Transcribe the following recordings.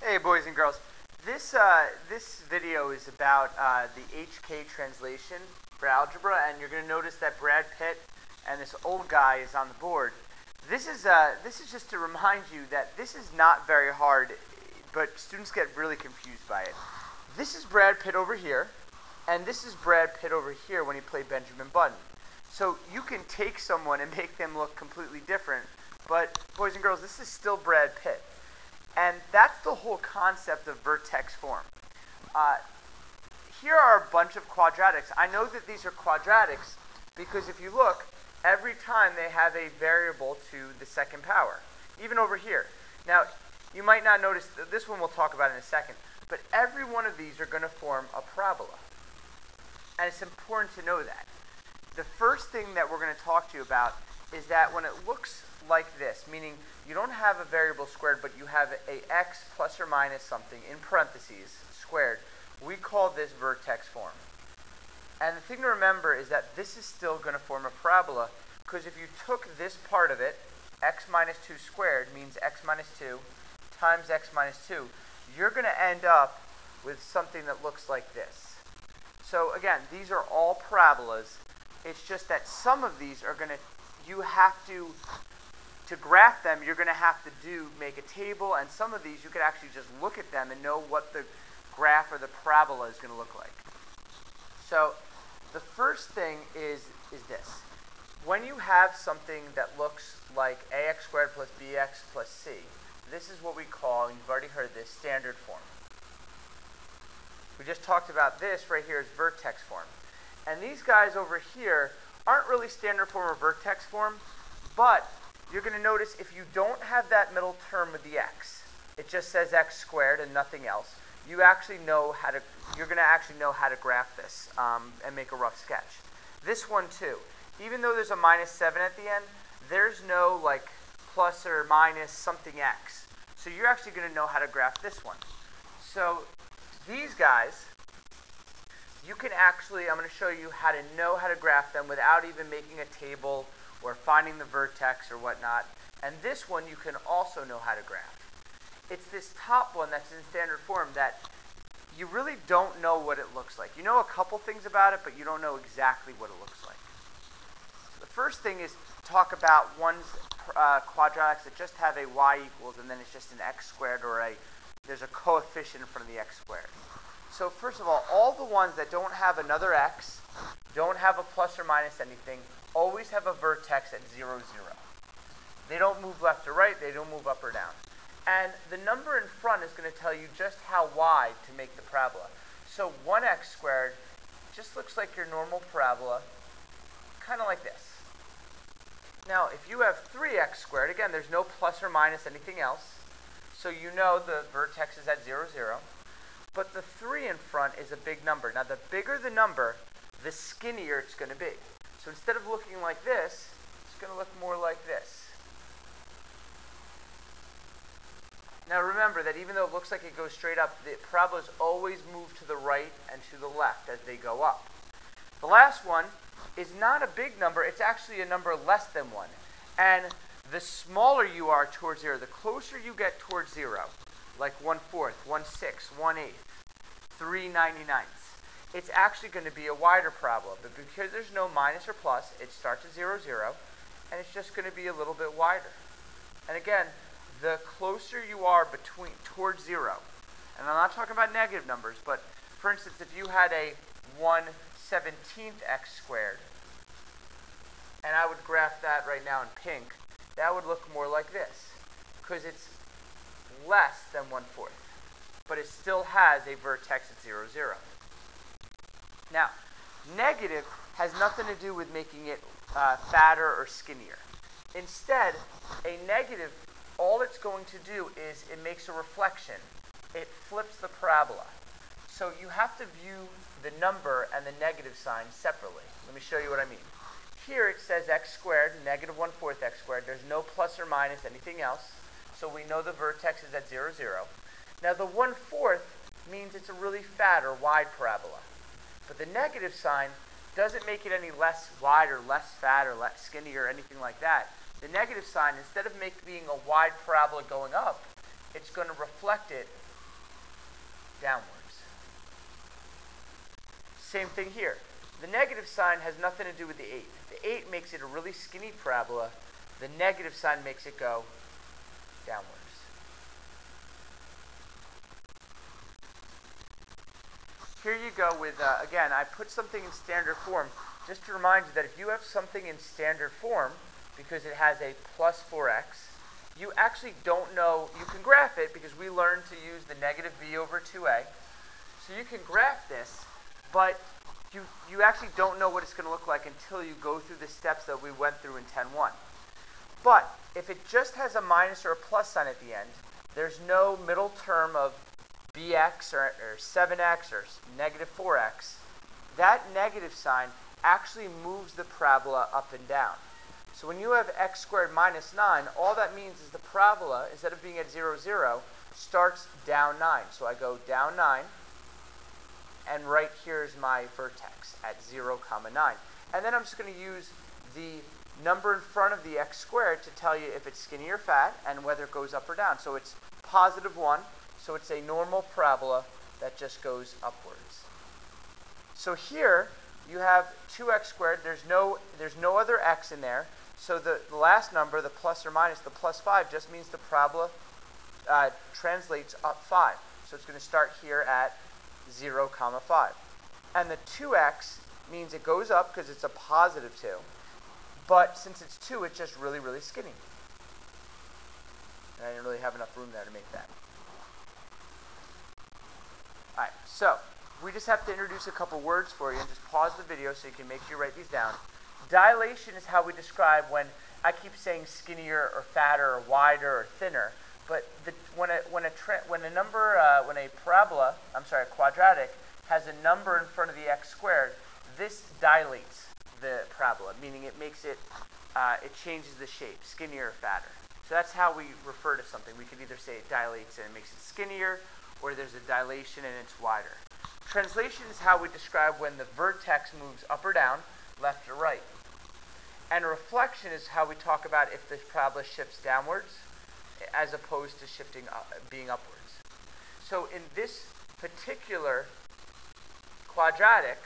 Hey boys and girls, this video is about the HK translation for algebra, and you're going to notice that Brad Pitt and this old guy is on the board. This is just to remind you that this is not very hard, but students get really confused by it. This is Brad Pitt over here, and this is Brad Pitt over here when he played Benjamin Button. So you can take someone and make them look completely different, but boys and girls, this is still Brad Pitt. And that's the whole concept of vertex form. Here are a bunch of quadratics. I know that these are quadratics because if you look, every time they have a variable to the second power, even over here. Now, you might not notice, this one we'll talk about in a second, but every one of these are going to form a parabola. And it's important to know that. The first thing that we're going to talk to you about is that when it looks like this, meaning you don't have a variable squared, but you have a x plus or minus something in parentheses squared, we call this vertex form. And the thing to remember is that this is still going to form a parabola, because if you took this part of it, x minus 2 squared means x minus 2 times x minus 2, you're going to end up with something that looks like this. So again, these are all parabolas. It's just that some of these are going to, you have to graph them, you're going to have to make a table, and some of these you could actually just look at them and know what the graph or the parabola is going to look like. So the first thing is this. When you have something that looks like ax squared plus bx plus c, this is what we call, and you've already heard this, standard form. We just talked about this right here as vertex form. And these guys over here aren't really standard form or vertex form, but you're going to notice if you don't have that middle term with the x, it just says x squared and nothing else, you're going to actually know how to graph this and make a rough sketch. This one too, even though there's a minus 7 at the end, there's no like plus or minus something x. So you're actually going to know how to graph this one. So these guys, you can actually, I'm going to show you how to know how to graph them without even making a table or finding the vertex or whatnot. And this one you can also know how to graph. It's this top one that's in standard form that you really don't know what it looks like. You know a couple things about it, but you don't know exactly what it looks like. So the first thing is talk about one's quadratics that just have a y equals, and then it's just an x squared, or there's a coefficient in front of the x squared. So first of all the ones that don't have another x, don't have a plus or minus anything, always have a vertex at 0, 0. They don't move left or right, they don't move up or down. And the number in front is going to tell you just how wide to make the parabola. So 1x squared just looks like your normal parabola, kind of like this. Now, if you have 3x squared, again, there's no plus or minus anything else, so you know the vertex is at 0, 0. But the 3 in front is a big number. Now, the bigger the number, the skinnier it's going to be. So instead of looking like this, it's going to look more like this. Now remember that even though it looks like it goes straight up, the parabolas always move to the right and to the left as they go up. The last one is not a big number, it's actually a number less than 1. And the smaller you are towards 0, the closer you get towards 0, like 1/4, 1/6, 1/8, 3/99, it's actually going to be a wider parabola. But because there's no minus or plus, it starts at 0, 0, and it's just going to be a little bit wider. And again, the closer you are towards 0, and I'm not talking about negative numbers, but for instance, if you had a 1/17 x squared, and I would graph that right now in pink, that would look more like this, because it's less than 1/4, but it still has a vertex at 0, 0. Now, negative has nothing to do with making it fatter or skinnier. Instead, a negative, all it's going to do is it makes a reflection. It flips the parabola. So you have to view the number and the negative sign separately. Let me show you what I mean. Here it says x squared, negative 1/4 x squared. There's no plus or minus anything else. So we know the vertex is at 0, 0. Now the 1/4 means it's a really fat or wide parabola. But the negative sign doesn't make it any less wide or less fat or less skinny or anything like that. The negative sign, instead of being a wide parabola going up, it's going to reflect it downwards. Same thing here. The negative sign has nothing to do with the 8. The 8 makes it a really skinny parabola. The negative sign makes it go downwards. Here you go with, again, I put something in standard form just to remind you that if you have something in standard form, because it has a plus 4x, you actually don't know, you can graph it because we learned to use the negative b over 2a. So you can graph this, but you actually don't know what it's going to look like until you go through the steps that we went through in 10.1. But if it just has a minus or a plus sign at the end, there's no middle term of bx or 7x or negative 4x. That negative sign actually moves the parabola up and down. So when you have x squared minus 9, all that means is the parabola, instead of being at 0, 0, starts down 9. So I go down 9, and right here is my vertex at 0, 9. And then I'm just going to use the number in front of the x squared to tell you if it's skinny or fat and whether it goes up or down. So it's positive 1, so it's a normal parabola that just goes upwards. So here you have 2x squared. There's no other x in there. So the last number, the plus or minus, the plus 5, just means the parabola translates up 5. So it's going to start here at 0, 5. And the 2x means it goes up because it's a positive 2. But since it's 2, it's just really, really skinny. And I didn't really have enough room there to make that. All right, so we just have to introduce a couple words for you and just pause the video so you can make sure you write these down. Dilation is how we describe when I keep saying skinnier or fatter or wider or thinner. But when a quadratic has a number in front of the x squared, this dilates the parabola, meaning it makes it, it changes the shape, skinnier or fatter. So that's how we refer to something. We could either say it dilates and it makes it skinnier, or there's a dilation and it's wider. Translation is how we describe when the vertex moves up or down, left or right. And reflection is how we talk about if the parabola shifts downwards as opposed to shifting being upwards. So in this particular quadratic,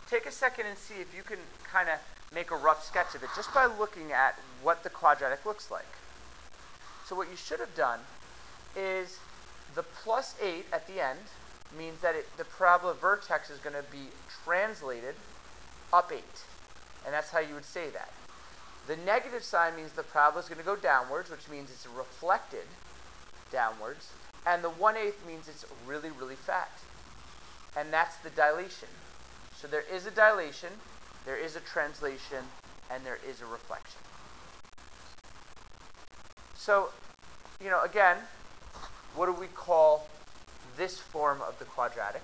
take a second and see if you can kind of make a rough sketch of it just by looking at what the quadratic looks like. So what you should have done is the plus 8 at the end means that the parabola vertex is going to be translated up 8. And that's how you would say that. The negative sign means the parabola is going to go downwards, which means it's reflected downwards. And the 1/8 means it's really, really fat. And that's the dilation. So there is a dilation, there is a translation, and there is a reflection. So, again, what do we call this form of the quadratic?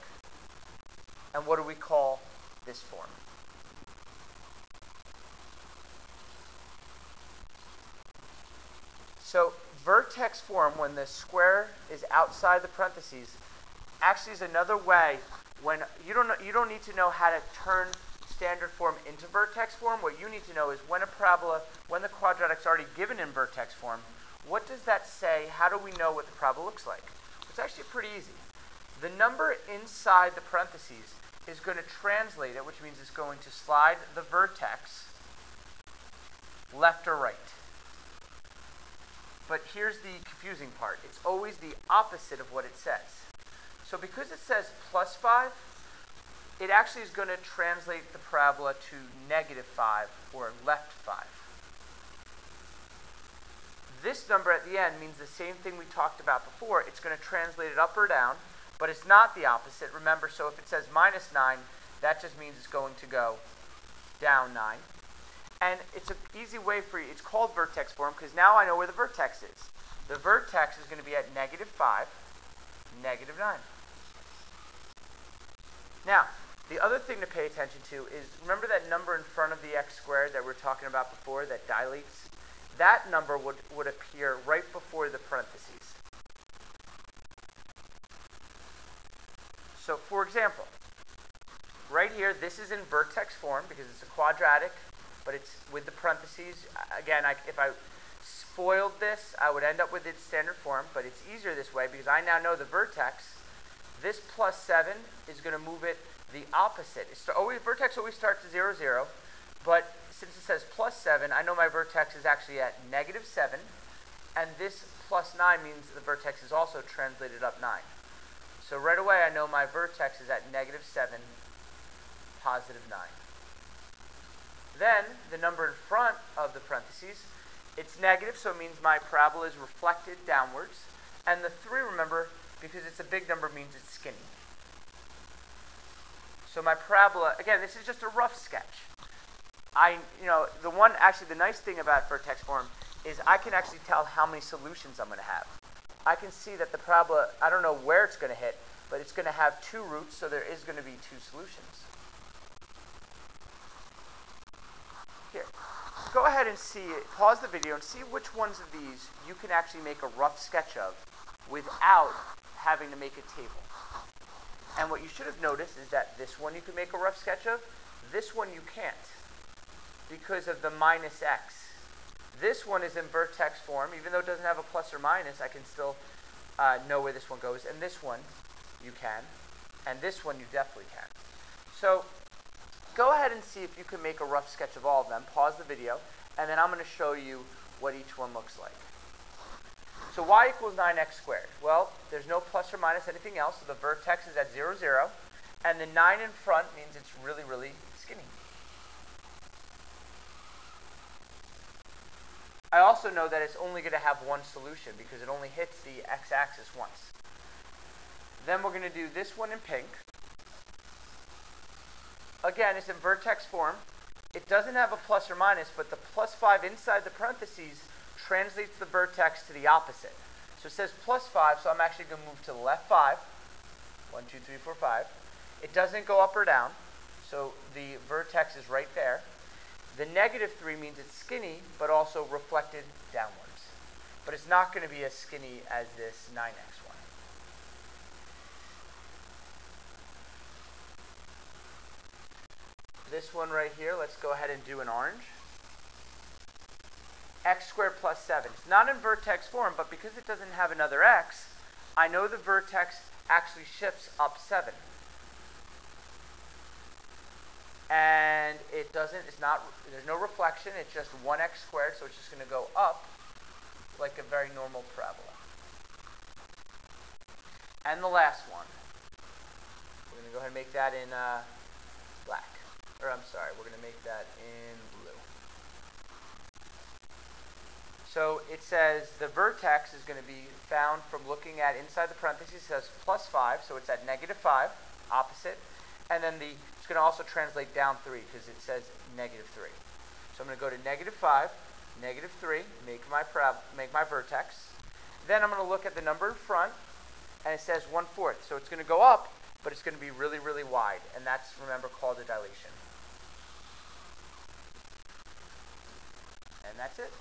And what do we call this form? So vertex form, when the square is outside the parentheses, actually is another way when you don't need to know how to turn standard form into vertex form. What you need to know is when the quadratic's already given in vertex form, what does that say? How do we know what the parabola looks like? It's actually pretty easy. The number inside the parentheses is going to translate it, which means it's going to slide the vertex left or right. But here's the confusing part. It's always the opposite of what it says. So because it says plus 5, it actually is going to translate the parabola to negative 5 or left 5. This number at the end means the same thing we talked about before. It's going to translate it up or down, but it's not the opposite. Remember, so if it says minus 9, that just means it's going to go down 9. And it's an easy way for you. It's called vertex form because now I know where the vertex is. The vertex is going to be at negative 5, negative 9. Now, the other thing to pay attention to is, remember that number in front of the x squared that we were talking about before that dilates? That number would appear right before the parentheses. So, for example, right here, this is in vertex form because it's a quadratic, but it's with the parentheses. Again, if I FOILed this, I would end up with its standard form, but it's easier this way because I now know the vertex. This plus 7 is going to move it the opposite. Vertex always starts at 0, 0, but since it says plus 7, I know my vertex is actually at negative 7, and this plus 9 means the vertex is also translated up 9. So right away I know my vertex is at negative 7, positive 9. Then the number in front of the parentheses, it's negative, so it means my parabola is reflected downwards. And the 3, remember, because it's a big number, means it's skinny. So my parabola, again, this is just a rough sketch. The nice thing about vertex form is I can actually tell how many solutions I'm going to have. I can see that the parabola, I don't know where it's going to hit, but it's going to have 2 roots, so there is going to be 2 solutions. Here, go ahead and pause the video and see which ones of these you can actually make a rough sketch of without having to make a table. And what you should have noticed is that this one you can make a rough sketch of, this one you can't because of the minus x. This one is in vertex form. Even though it doesn't have a plus or minus, I can still know where this one goes. And this one you can. And this one you definitely can. So go ahead and see if you can make a rough sketch of all of them. Pause the video. And then I'm going to show you what each one looks like. So y equals 9x squared. Well, there's no plus or minus anything else. So the vertex is at 0, 0. And the 9 in front means it's really, really skinny. I also know that it's only going to have one solution because it only hits the x-axis once. Then we're going to do this one in pink. Again, it's in vertex form. It doesn't have a plus or minus, but the plus 5 inside the parentheses translates the vertex to the opposite. So it says plus 5, so I'm actually going to move to the left 5. 1, 2, 3, 4, 5. It doesn't go up or down, so the vertex is right there. The negative 3 means it's skinny, but also reflected downwards. But it's not going to be as skinny as this 9x one. This one right here, let's go ahead and do an orange. X squared plus 7. It's not in vertex form, but because it doesn't have another x, I know the vertex actually shifts up 7. And there's no reflection, it's just 1x squared, so it's just going to go up like a very normal parabola. And the last one, we're going to go ahead and make that in black. Or I'm sorry, we're going to make that in blue. So it says the vertex is going to be found from looking at inside the parentheses. It says plus 5, so it's at negative 5, opposite. And then it's going to also translate down 3 because it says negative 3. So I'm going to go to negative 5, negative 3, make my vertex. Then I'm going to look at the number in front, and it says 1/4. So it's going to go up, but it's going to be really, really wide. And that's, remember, called a dilation. And that's it.